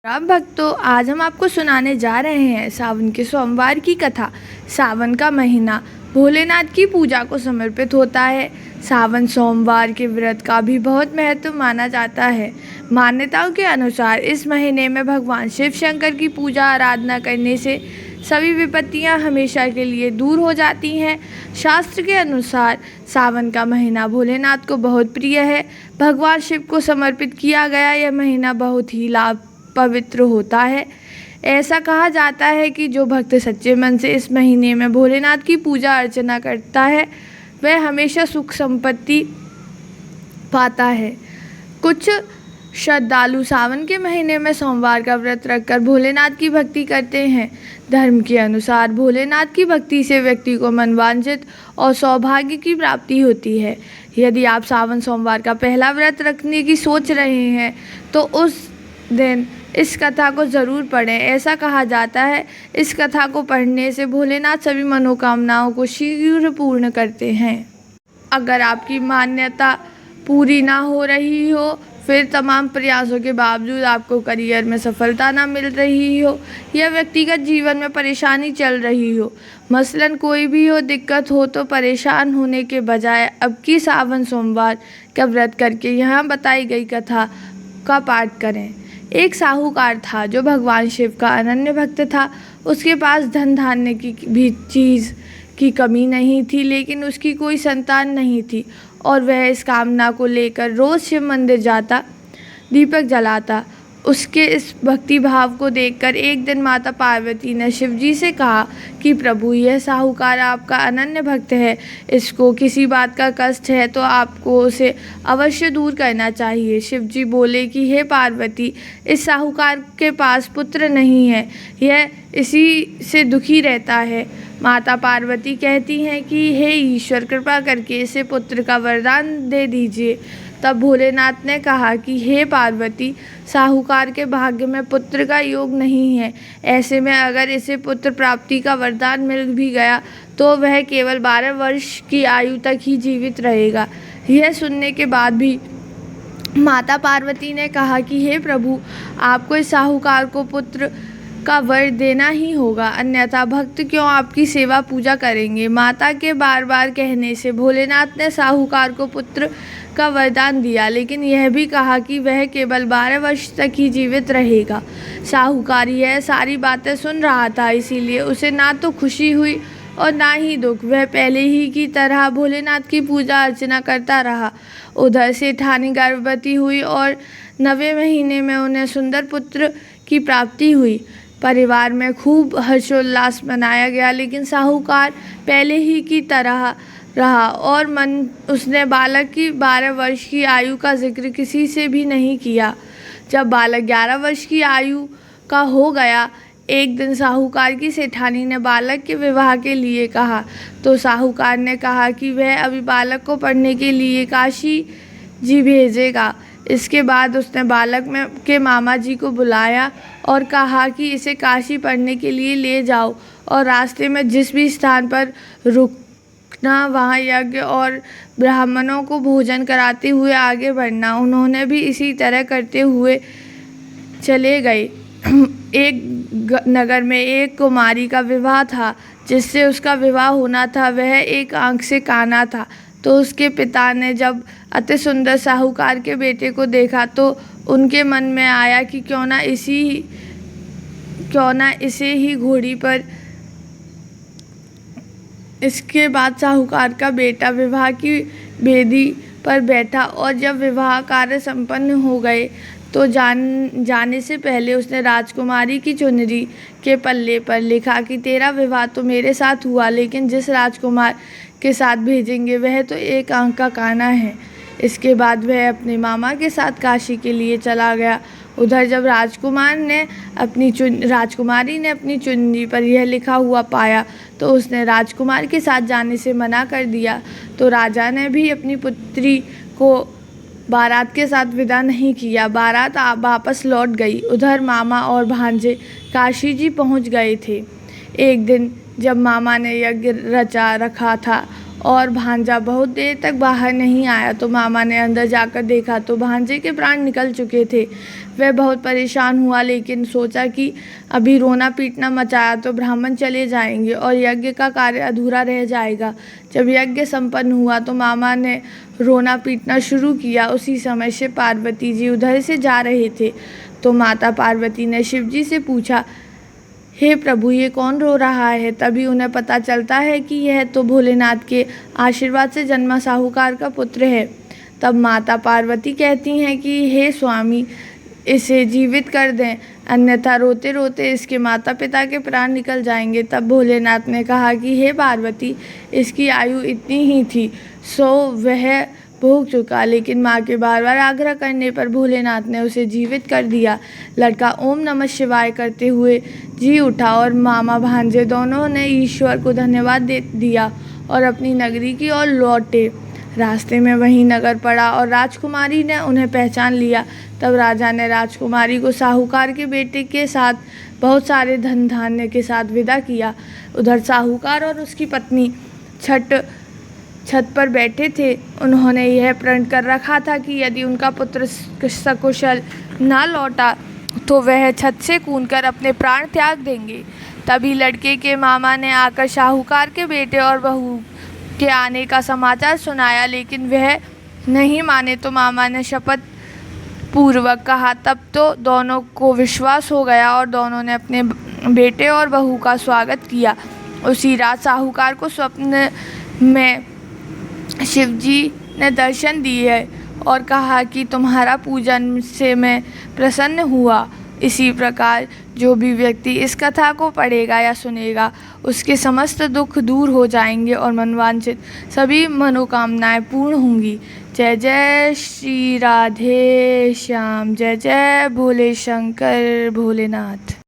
राम भक्तों, आज हम आपको सुनाने जा रहे हैं सावन के सोमवार की कथा। सावन का महीना भोलेनाथ की पूजा को समर्पित होता है। सावन सोमवार के व्रत का भी बहुत महत्व माना जाता है। मान्यताओं के अनुसार इस महीने में भगवान शिव शंकर की पूजा आराधना करने से सभी विपत्तियां हमेशा के लिए दूर हो जाती हैं। शास्त्र के अनुसार सावन का महीना भोलेनाथ को बहुत प्रिय है। भगवान शिव को समर्पित किया गया यह महीना बहुत ही पवित्र होता है। ऐसा कहा जाता है कि जो भक्त सच्चे मन से इस महीने में भोलेनाथ की पूजा अर्चना करता है वह हमेशा सुख संपत्ति पाता है। कुछ श्रद्धालु सावन के महीने में सोमवार का व्रत रखकर भोलेनाथ की भक्ति करते हैं। धर्म के अनुसार भोलेनाथ की भक्ति से व्यक्ति को मनवांछित और सौभाग्य की प्राप्ति होती है। यदि आप सावन सोमवार का पहला व्रत रखने की सोच रहे हैं तो उस दिन इस कथा को ज़रूर पढ़ें। ऐसा कहा जाता है इस कथा को पढ़ने से भोलेनाथ सभी मनोकामनाओं को शीघ्र पूर्ण करते हैं। अगर आपकी मान्यता पूरी ना हो रही हो, फिर तमाम प्रयासों के बावजूद आपको करियर में सफलता ना मिल रही हो या व्यक्तिगत जीवन में परेशानी चल रही हो, मसलन कोई भी हो दिक्कत हो, तो परेशान होने के बजाय अब की सावन सोमवार का व्रत करके यहाँ बताई गई कथा का पाठ करें। एक साहूकार था जो भगवान शिव का अनन्य भक्त था। उसके पास धन धान्य की भी चीज़ की कमी नहीं थी, लेकिन उसकी कोई संतान नहीं थी और वह इस कामना को लेकर रोज़ शिव मंदिर जाता, दीपक जलाता। उसके इस भक्ति भाव को देखकर एक दिन माता पार्वती ने शिव जी से कहा कि प्रभु, यह साहूकार आपका अनन्य भक्त है, इसको किसी बात का कष्ट है तो आपको उसे अवश्य दूर करना चाहिए। शिव जी बोले कि हे पार्वती, इस साहूकार के पास पुत्र नहीं है, यह इसी से दुखी रहता है। माता पार्वती कहती हैं कि हे ईश्वर, कृपा करके इसे पुत्र का वरदान दे दीजिए। तब भोलेनाथ ने कहा कि हे पार्वती, साहूकार के भाग्य में पुत्र का योग नहीं है। ऐसे में अगर इसे पुत्र प्राप्ति का वरदान मिल भी गया तो वह केवल 12 वर्ष की आयु तक ही जीवित रहेगा। यह सुनने के बाद भी माता पार्वती ने कहा कि हे प्रभु, आपको इस साहूकार को पुत्र का वर देना ही होगा, अन्यथा भक्त क्यों आपकी सेवा पूजा करेंगे। माता के बार बार कहने से भोलेनाथ ने साहूकार को पुत्र का वरदान दिया, लेकिन यह भी कहा कि वह केवल 12 वर्ष तक ही जीवित रहेगा। साहूकार यह सारी बातें सुन रहा था, इसीलिए उसे ना तो खुशी हुई और ना ही दुख। वह पहले ही की तरह भोलेनाथ की पूजा अर्चना करता रहा। उधर सेठानी गर्भवती हुई और 9वें महीने में उन्हें सुंदर पुत्र की प्राप्ति हुई। परिवार में खूब हर्षोल्लास मनाया गया, लेकिन साहूकार पहले ही की तरह रहा और उसने बालक की 12 वर्ष की आयु का जिक्र किसी से भी नहीं किया। जब बालक 11 वर्ष की आयु का हो गया, एक दिन साहूकार की सेठानी ने बालक के विवाह के लिए कहा, तो साहूकार ने कहा कि वह अभी बालक को पढ़ने के लिए काशी जी भेजेगा। इसके बाद उसने बालक के मामा जी को बुलाया और कहा कि इसे काशी पढ़ने के लिए ले जाओ और रास्ते में जिस भी स्थान पर रुकना, वहाँ यज्ञ और ब्राह्मणों को भोजन कराते हुए आगे बढ़ना। उन्होंने भी इसी तरह करते हुए चले गए। एक नगर में एक कुमारी का विवाह था, जिससे उसका विवाह होना था। वह एक आंख से काना था। तो उसके पिता ने जब अति सुंदर साहूकार के बेटे को देखा तो उनके मन में आया कि क्यों ना इसे ही घोड़ी पर। इसके बाद साहूकार का बेटा विवाह की बेदी पर बैठा और जब विवाह कार्य संपन्न हो गए तो जाने से पहले उसने राजकुमारी की चुनरी के पल्ले पर लिखा कि तेरा विवाह तो मेरे साथ हुआ, लेकिन जिस राजकुमार के साथ भेजेंगे वह तो एक आंख का काना है। इसके बाद वह अपने मामा के साथ काशी के लिए चला गया। उधर जब राजकुमारी ने अपनी चुनरी पर यह लिखा हुआ पाया तो उसने राजकुमार के साथ जाने से मना कर दिया। तो राजा ने भी अपनी पुत्री को बारात के साथ विदा नहीं किया। बारात वापस लौट गई। उधर मामा और भांजे काशी जी पहुँच गए थे। एक दिन जब मामा ने यज्ञ रचा रखा था और भांजा बहुत देर तक बाहर नहीं आया तो मामा ने अंदर जाकर देखा तो भांजे के प्राण निकल चुके थे। वह बहुत परेशान हुआ, लेकिन सोचा कि अभी रोना पीटना मचाया तो ब्राह्मण चले जाएंगे और यज्ञ का कार्य अधूरा रह जाएगा। जब यज्ञ संपन्न हुआ तो मामा ने रोना पीटना शुरू किया। उसी समय शिव पार्वती जी उधर से जा रहे थे तो माता पार्वती ने शिव जी से पूछा, हे प्रभु, ये कौन रो रहा है? तभी उन्हें पता चलता है कि यह तो भोलेनाथ के आशीर्वाद से जन्मा साहूकार का पुत्र है। तब माता पार्वती कहती हैं कि हे स्वामी, इसे जीवित कर दें, अन्यथा रोते रोते इसके माता पिता के प्राण निकल जाएंगे। तब भोलेनाथ ने कहा कि हे पार्वती, इसकी आयु इतनी ही थी, सो वह भोग चुका, लेकिन माँ के बार बार आग्रह करने पर भोलेनाथ ने उसे जीवित कर दिया। लड़का ओम नमः शिवाय करते हुए जी उठा और मामा भांजे दोनों ने ईश्वर को धन्यवाद दे दिया और अपनी नगरी की ओर लौटे। रास्ते में वहीं नगर पड़ा और राजकुमारी ने उन्हें पहचान लिया। तब राजा ने राजकुमारी को साहूकार के बेटे के साथ बहुत सारे धन धान्य के साथ विदा किया। उधर साहूकार और उसकी पत्नी छत पर बैठे थे। उन्होंने यह प्रण कर रखा था कि यदि उनका पुत्र सकुशल न लौटा तो वह छत से कूदकर अपने प्राण त्याग देंगे। तभी लड़के के मामा ने आकर साहूकार के बेटे और बहू के आने का समाचार सुनाया, लेकिन वह नहीं माने तो मामा ने शपथ पूर्वक कहा। तब तो दोनों को विश्वास हो गया और दोनों ने अपने बेटे और बहू का स्वागत किया। उसी रात साहूकार को स्वप्न में शिवजी ने दर्शन दिए और कहा कि तुम्हारा पूजन से मैं प्रसन्न हुआ। इसी प्रकार जो भी व्यक्ति इस कथा को पढ़ेगा या सुनेगा उसके समस्त दुख दूर हो जाएंगे और मनवांछित सभी मनोकामनाएं पूर्ण होंगी। जय जय श्री राधे श्याम, जय जय भोले शंकर भोलेनाथ।